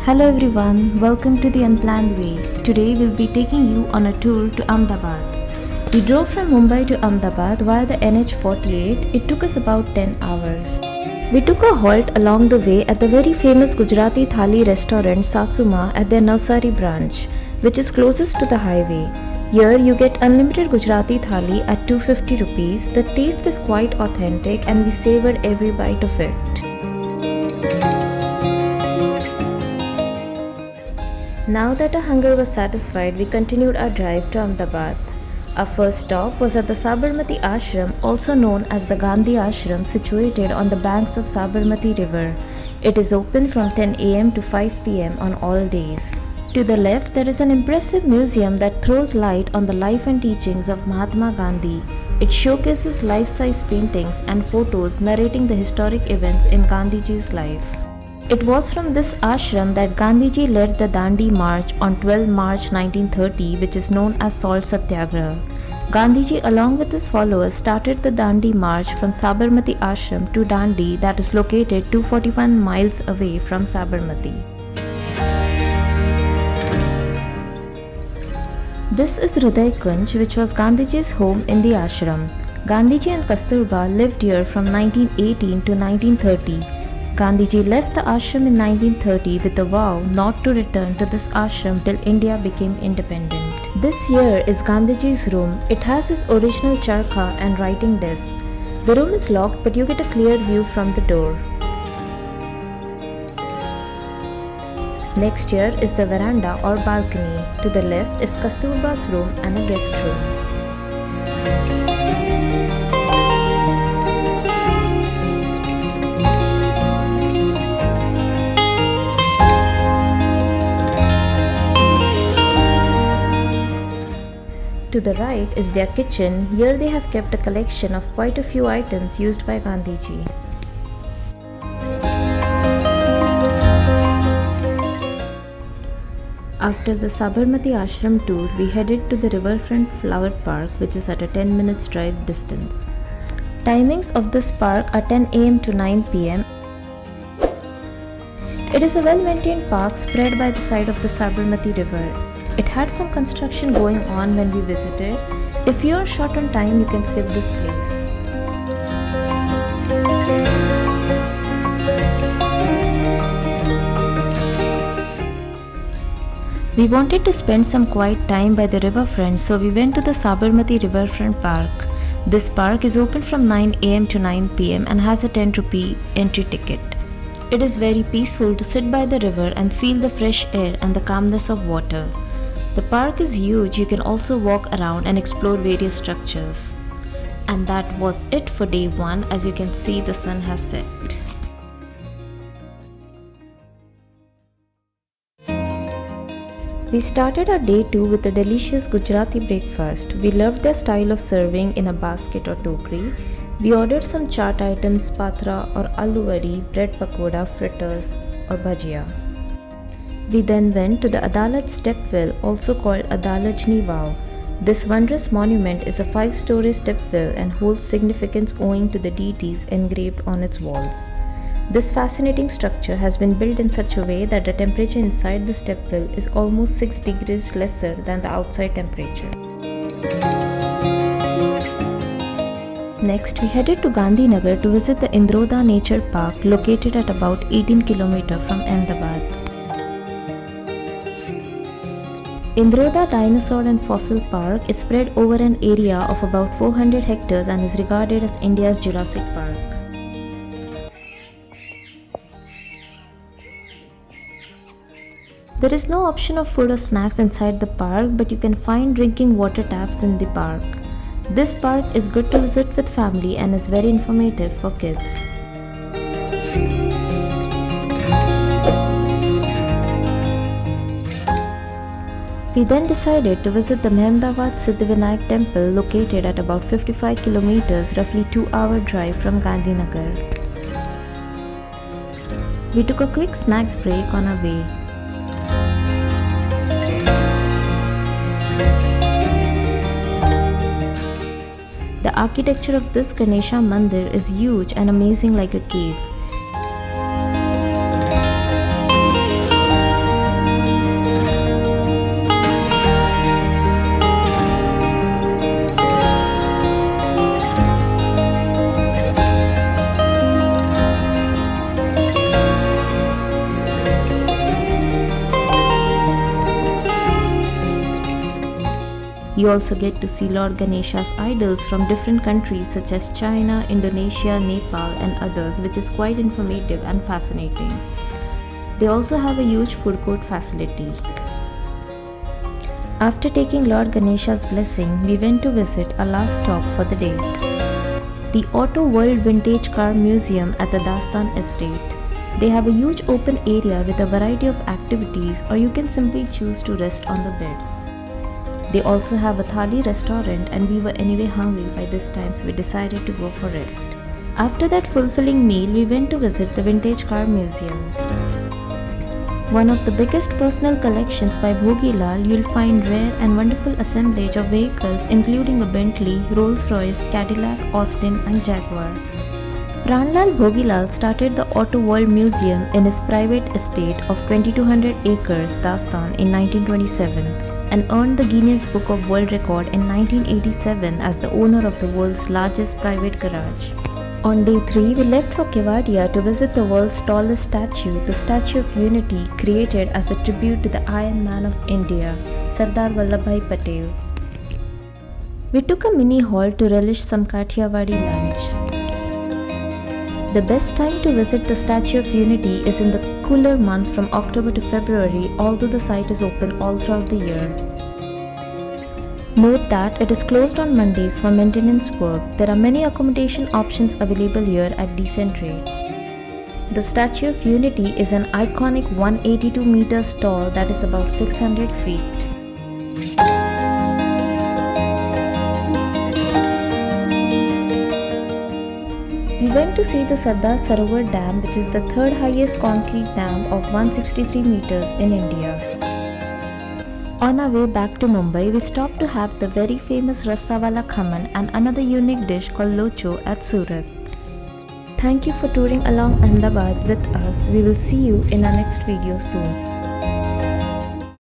Hello everyone, welcome to The Unplanned Way. Today we'll be taking you on a tour to Ahmedabad. We drove from Mumbai to Ahmedabad via the NH48. It took us about 10 hours. We took a halt along the way at the very famous Gujarati Thali restaurant Sasuma at their Navsari branch, which is closest to the highway. Here you get unlimited Gujarati Thali at 250 rupees. The taste is quite authentic and we savoured every bite of it. Now that our hunger was satisfied, we continued our drive to Ahmedabad. Our first stop was at the Sabarmati Ashram, also known as the Gandhi Ashram, situated on the banks of Sabarmati River. It is open from 10 am to 5 pm on all days. To the left, there is an impressive museum that throws light on the life and teachings of Mahatma Gandhi. It showcases life-size paintings and photos narrating the historic events in Gandhiji's life. It was from this ashram that Gandhiji led the Dandi March on 12 March 1930, which is known as Salt Satyagraha. Gandhiji along with his followers started the Dandi March from Sabarmati Ashram to Dandi, that is located 241 miles away from Sabarmati. This is Hriday Kunj, which was Gandhiji's home in the ashram. Gandhiji and Kasturba lived here from 1918 to 1930. Gandhiji left the ashram in 1930 with a vow not to return to this ashram till India became independent. This here is Gandhiji's room. It has his original charkha and writing desk. The room is locked, but you get a clear view from the door. Next here is the veranda or balcony. To the left is Kasturba's room and a guest room. To the right is their kitchen. Here they have kept a collection of quite a few items used by Gandhiji. After the Sabarmati Ashram tour, we headed to the Riverfront Flower Park, which is at a 10 minutes drive distance. Timings of this park are 10 am to 9 pm. It is a well-maintained park spread by the side of the Sabarmati River. It had some construction going on when we visited. If you are short on time, you can skip this place. We wanted to spend some quiet time by the riverfront, so we went to the Sabarmati Riverfront Park. This park is open from 9 am to 9 pm and has a 10 rupee entry ticket. It is very peaceful to sit by the river and feel the fresh air and the calmness of water. The park is huge. You can also walk around and explore various structures. And that was it for day 1. As you can see, the sun has set. We started our day 2 with a delicious Gujarati breakfast. We loved their style of serving in a basket or tokri. We ordered some chaat items, patra or aloo vadi, bread pakoda, fritters or bhajia. We then went to the Adalat stepwell, also called Adalajni Vav. This wondrous monument is a 5-story stepwell and holds significance owing to the deities engraved on its walls. This fascinating structure has been built in such a way that the temperature inside the stepwell is almost 6 degrees lesser than the outside temperature. Next, we headed to Gandhinagar to visit the Indroda Nature Park, located at about 18 km from Ahmedabad. Indroda Dinosaur and Fossil Park is spread over an area of about 400 hectares and is regarded as India's Jurassic Park. There is no option of food or snacks inside the park, but you can find drinking water taps in the park. This park is good to visit with family and is very informative for kids. We then decided to visit the Mehmdawat Siddhivinayak temple located at about 55 kilometers, roughly 2-hour drive from Gandhinagar. We took a quick snack break on our way. The architecture of this Ganesha Mandir is huge and amazing like a cave. You also get to see Lord Ganesha's idols from different countries such as China, Indonesia, Nepal, and others, which is quite informative and fascinating. They also have a huge food court facility. After taking Lord Ganesha's blessing, we went to visit our last stop for the day, the Auto World Vintage Car Museum at the Dastan Estate. They have a huge open area with a variety of activities, or you can simply choose to rest on the beds. They also have a thali restaurant, and we were anyway hungry by this time, so we decided to go for it. After that fulfilling meal, we went to visit the Vintage Car Museum. One of the biggest personal collections by Bhogilal, you'll find rare and wonderful assemblage of vehicles including a Bentley, Rolls-Royce, Cadillac, Austin and Jaguar. Pranlal Bhogilal started the Auto World Museum in his private estate of 2200 acres, Dastan, in 1927 and earned the Guinness Book of World Record in 1987 as the owner of the world's largest private garage. On day 3, we left for Kevadia to visit the world's tallest statue, the Statue of Unity, created as a tribute to the Iron Man of India, Sardar Vallabhbhai Patel. We took a mini halt to relish some Kathiawadi lunch. The best time to visit the Statue of Unity is in the cooler months from October to February, although the site is open all throughout the year. Note that it is closed on Mondays for maintenance work. There are many accommodation options available here at decent rates. The Statue of Unity is an iconic 182 meters tall that is about 600 feet. We went to see the Sardar Sarovar Dam, which is the third highest concrete dam of 163 meters in India. On our way back to Mumbai, we stopped to have the very famous Rasawala Khaman and another unique dish called Locho at Surat. Thank you for touring along Ahmedabad with us. We will see you in our next video soon.